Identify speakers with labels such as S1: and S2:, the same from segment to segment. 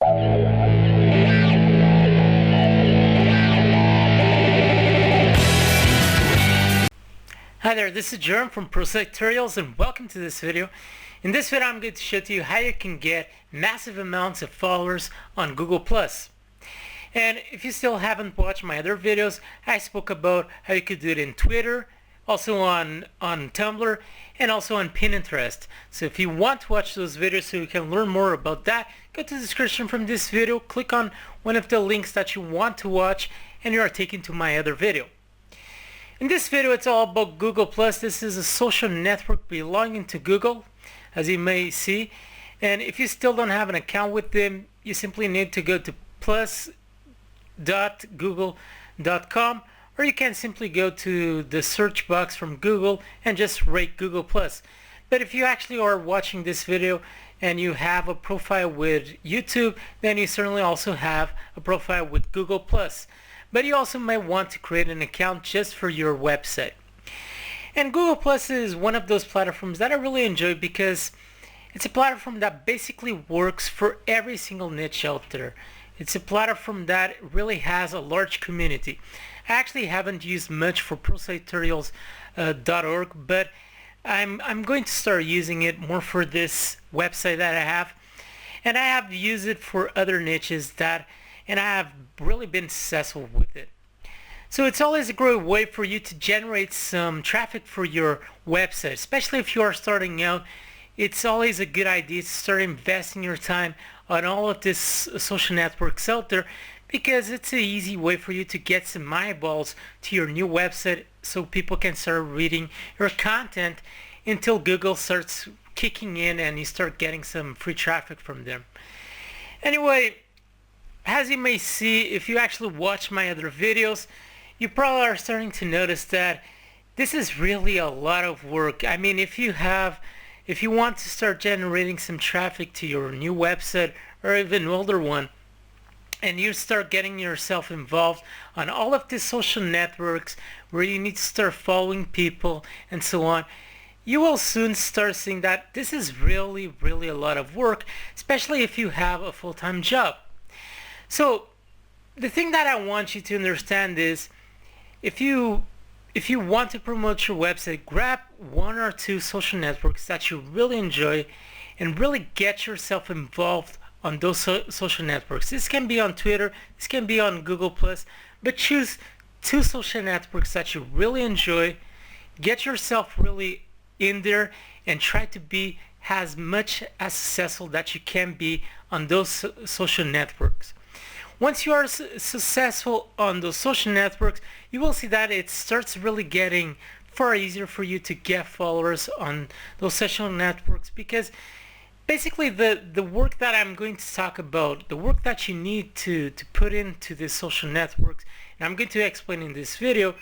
S1: Hi there, this is Jerome from ProSite Tutorials and welcome to this video. In this video I'm going to show you how you can get massive amounts of followers on Google+. And if you still haven't watched my other videos, I spoke about how you could do it in Twitter, also on Tumblr, and also on Pinterest. So if you want to watch those videos so you can learn more about that, go to the description from this video, click on one of the links that you want to watch, and you are taken to my other video. In this video, it's all about Google+. This is a social network belonging to Google, as you may see. And if you still don't have an account with them, you simply need to go to plus.google.com, or you can simply go to the search box from Google and just rate Google+. But if you actually are watching this video and you have a profile with YouTube, then you certainly also have a profile with Google+. But you also might want to create an account just for your website. And Google Plus is one of those platforms that I really enjoy because it's a platform that basically works for every single niche out there. It's a platform that really has a large community. I actually haven't used much for ProSiteTutorials.org, but I'm going to start using it more for this website that I have. And I have used it for other niches and I have really been successful with it. So it's always a great way for you to generate some traffic for your website, especially if you are starting out. It's always a good idea to start investing your time on all of this social networks out there, because it's an easy way for you to get some eyeballs to your new website so people can start reading your content until Google starts kicking in and you start getting some free traffic from them. Anyway, as you may see, if you actually watch my other videos, you probably are starting to notice that this is really a lot of work. I mean, if you want to start generating some traffic to your new website or even older one, and you start getting yourself involved on all of these social networks where you need to start following people and so on, you will soon start seeing that this is really, really a lot of work, especially if you have a full-time job. So the thing that I want you to understand is if you want to promote your website, grab one or two social networks that you really enjoy and really get yourself involved on those social networks. This can be on Twitter, this can be on Google+, but choose two social networks that you really enjoy, get yourself really in there, and try to be as much as successful that you can be on those social networks. Once you are successful on those social networks, you will see that it starts really getting far easier for you to get followers on those social networks, because basically the work that I'm going to talk about, the work that you need to put into these social networks, and I'm going to explain in this video,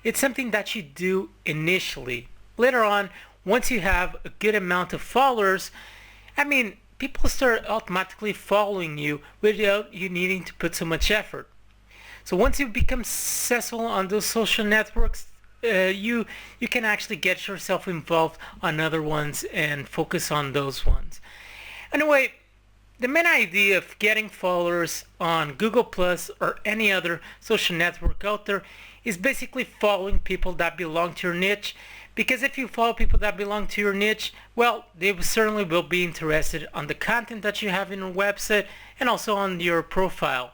S1: it's something that you do initially. Later on, once you have a good amount of followers, I mean, people start automatically following you without you needing to put so much effort. So once you become successful on those social networks, you can actually get yourself involved on other ones and focus on those ones. Anyway, the main idea of getting followers on Google Plus or any other social network out there is basically following people that belong to your niche. Because if you follow people that belong to your niche, well, they certainly will be interested on the content that you have in your website and also on your profile.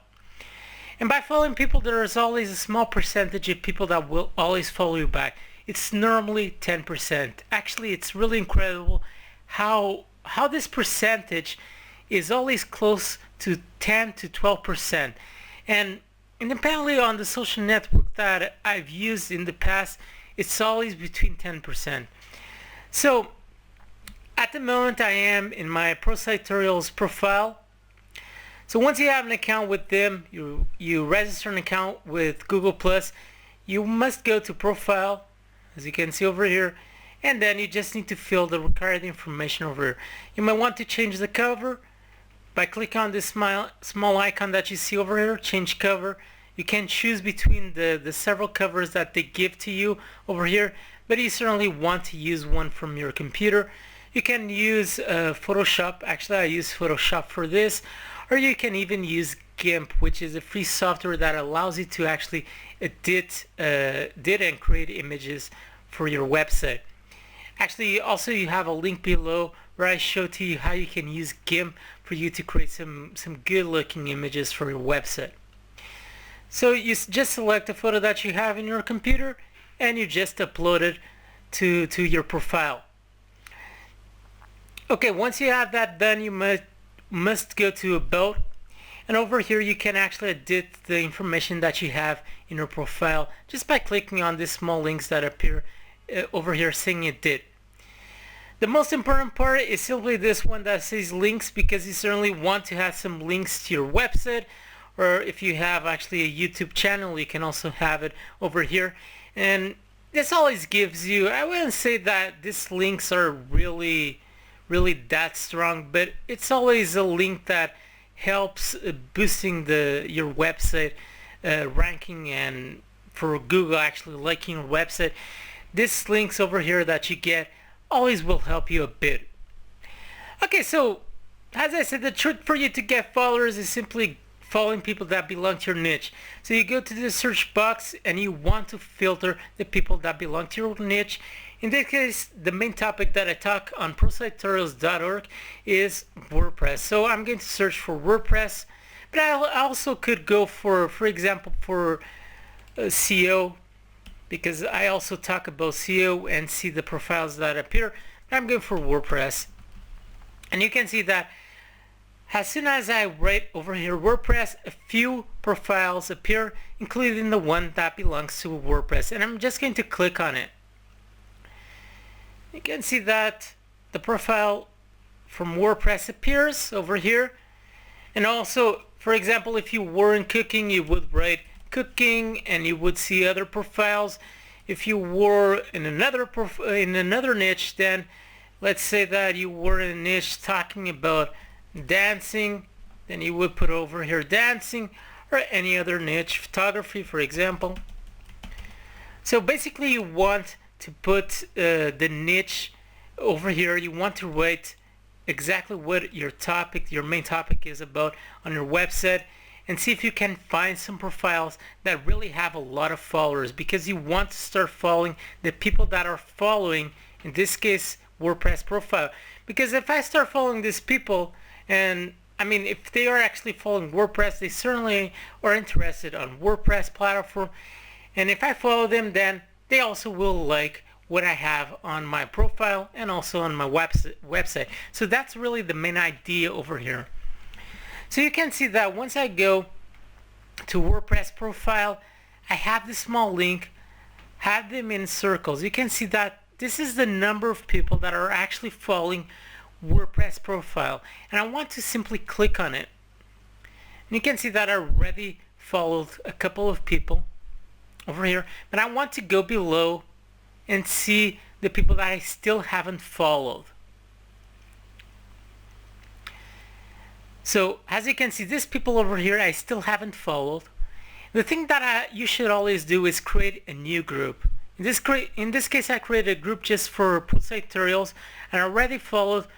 S1: And by following people, there is always a small percentage of people that will always follow you back. It's normally 10%. Actually, it's really incredible how this percentage is always close to 10 to 12%. And independently on the social network that I've used in the past, it's always between 10%. So at the moment I am in my ProSite Tutorials profile. So once you have an account with them, you register an account with Google+, you must go to profile, as you can see over here, and then you just need to fill the required information over here. You might want to change the cover by clicking on this small icon that you see over here, change cover. You can choose between the several covers that they give to you over here, but you certainly want to use one from your computer. You can use Photoshop. Actually, I use Photoshop for this, or you can even use GIMP, which is a free software that allows you to actually edit and create images for your website. Actually, also you have a link below where I show to you how you can use GIMP for you to create some good looking images for your website. So you just select a photo that you have in your computer and you just upload it to your profile. Okay, once you have that done, you must go to About, and over here you can actually edit the information that you have in your profile just by clicking on these small links that appear over here saying Edit. The most important part is simply this one that says links, because you certainly want to have some links to your website, or if you have actually a YouTube channel, you can also have it over here. And this always gives you, I wouldn't say that these links are really that strong, but it's always a link that helps boosting your website ranking, and for Google actually liking your website. These links over here that you get always will help you a bit. Okay, so as I said, the trick for you to get followers is simply following people that belong to your niche. So you go to the search box and you want to filter the people that belong to your niche. In this case, the main topic that I talk on ProSiteTutorials.org is WordPress. So I'm going to search for WordPress, but I also could go for example, for SEO, because I also talk about SEO and see the profiles that appear. But I'm going for WordPress. And you can see that as soon as I write over here WordPress, a few profiles appear, including the one that belongs to WordPress. And I'm just going to click on it. You can see that the profile from WordPress appears over here. And also, for example, if you were in cooking, you would write cooking and you would see other profiles. If you were in another niche, then let's say that you were in a niche talking about dancing, then you would put over here dancing, or any other niche, photography for example. So basically you want to put the niche over here. You want to write exactly what your main topic is about on your website, and see if you can find some profiles that really have a lot of followers, because you want to start following the people that are following, in this case, WordPress profile. Because if I start following these people, and I mean, if they are actually following WordPress, they certainly are interested on WordPress platform, and if I follow them, then they also will like what I have on my profile and also on my website. So that's really the main idea over here. So you can see that once I go to WordPress profile, I have this small link, have them in circles. You can see that this is the number of people that are actually following WordPress profile, and I want to simply click on it. And you can see that I already followed a couple of people over here, but I want to go below and see the people that I still haven't followed. So as you can see, these people over here I still haven't followed. The thing that you should always do is create a new group. In this case, I created a group just for ProSite tutorials, and I already followed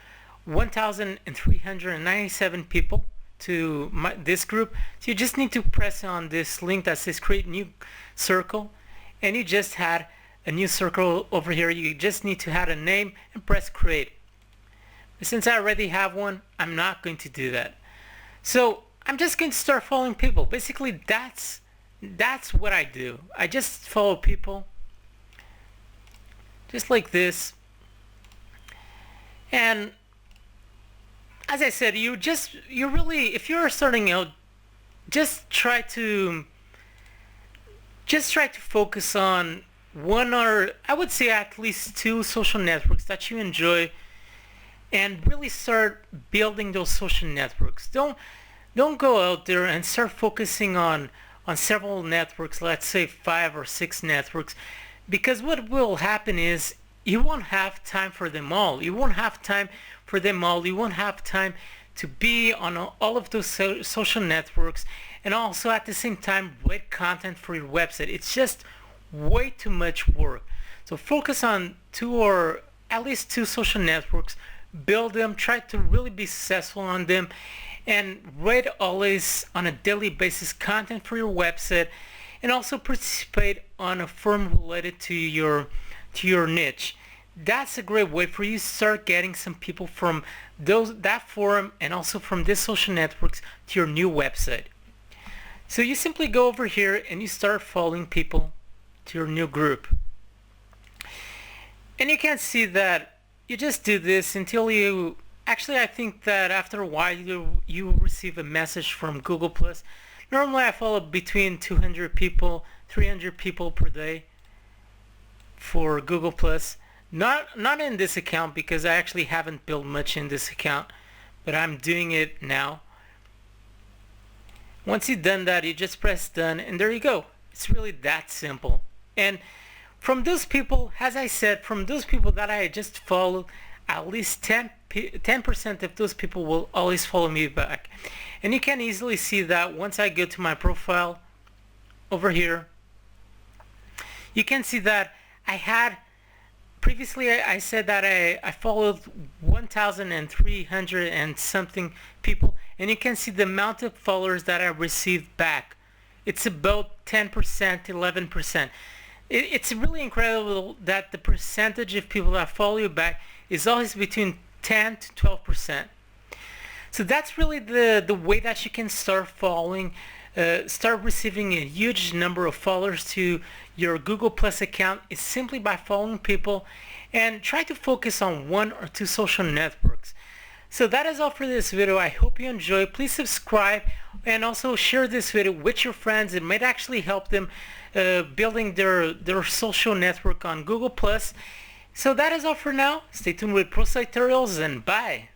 S1: 1,397 people to this group. So you just need to press on this link that says create new circle, and you just had a new circle over here. You just need to add a name and press create. But since I already have one, I'm not going to do that. So I'm just going to start following people. Basically, that's what I do. I just follow people just like this. And as I said, you really, if you're starting out, just try to focus on one, or I would say at least two social networks that you enjoy, and really start building those social networks. Don't go out there and start focusing on several networks, let's say 5 or 6 networks, because what will happen is you won't have time for them all. You won't have time to be on all of those social networks, and also at the same time write content for your website. It's just way too much work. So focus on 2 or at least 2 social networks, build them, try to really be successful on them, and rate always on a daily basis content for your website, and also participate on a forum related to your niche. That's a great way for you to start getting some people from that forum and also from these social networks to your new website. So you simply go over here and you start following people to your new group. And you can see that you just do this until you, actually I think that after a while you receive a message from Google+. Normally I follow between 200 people, 300 people per day for Google+. Not in this account because I actually haven't built much in this account, but I'm doing it now. Once you've done that, you just press done and there you go. It's really that simple. And from those people, as I said, from those people that I just followed, at least 10% of those people will always follow me back. And you can easily see that once I go to my profile over here, you can see that I had previously I said that I followed 1,300 and something people, and you can see the amount of followers that I received back. It's about 10%, 11%. It's really incredible that the percentage of people that follow you back is always between 10 to 12%. So that's really the way that you can start following, start receiving a huge number of followers to your Google Plus account is simply by following people, and try to focus on one or two social networks. So that is all for this video. I hope you enjoy. Please subscribe and also share this video with your friends. It might actually help them building their social network on Google Plus. So that is all for now. Stay tuned with ProSite Tutorials and bye.